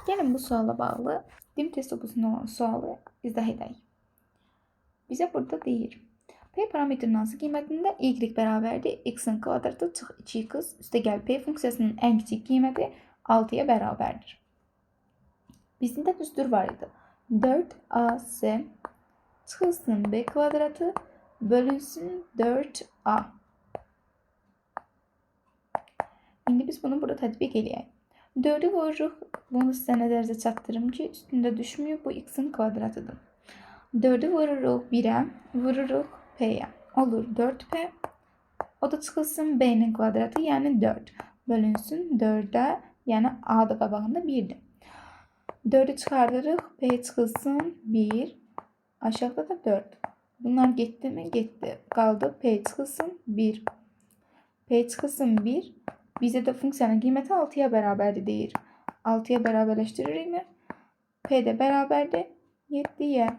Gelin bu suala bağlı dim test opusunda olan sualı izah edək. Bizə burada deyir. P parametrinin hansı qiymətində y bərabərdir x-in kvadratı çıx 2x üstəgəl p funksiyasının ən kiçik qiyməti 6-ya bərabərdir. Bizdə düstur var idi. 4ac çıxılsın b kvadratı bölünsün 4a. İndi biz bunu burada tətbiq eləyək. 4'ü vururuq. Bunu sizə nəzərinizə çatdırım ki, üstündə düşmüyor. Bu x-in kvadratıdır. 4'ü vururuq 1'ə, vururuq p'yə. Olur 4p. O da çıxılsın b'nin kvadratı, yəni 4. Bölünsün 4'ə, yəni a da qabağında 1'dir. 4'ü çıxardırıq, p çıxılsın 1. Aşağıda da 4. Bunlar getdi mi? Getdi. Qaldı p çıxılsın 1. P çıxılsın 1. Bizə də funksiyanın qiyməti 6'ya bərabərdir deyir. 6'ya bərabərləşdiririk mi? P də bərabərdir 7'yə.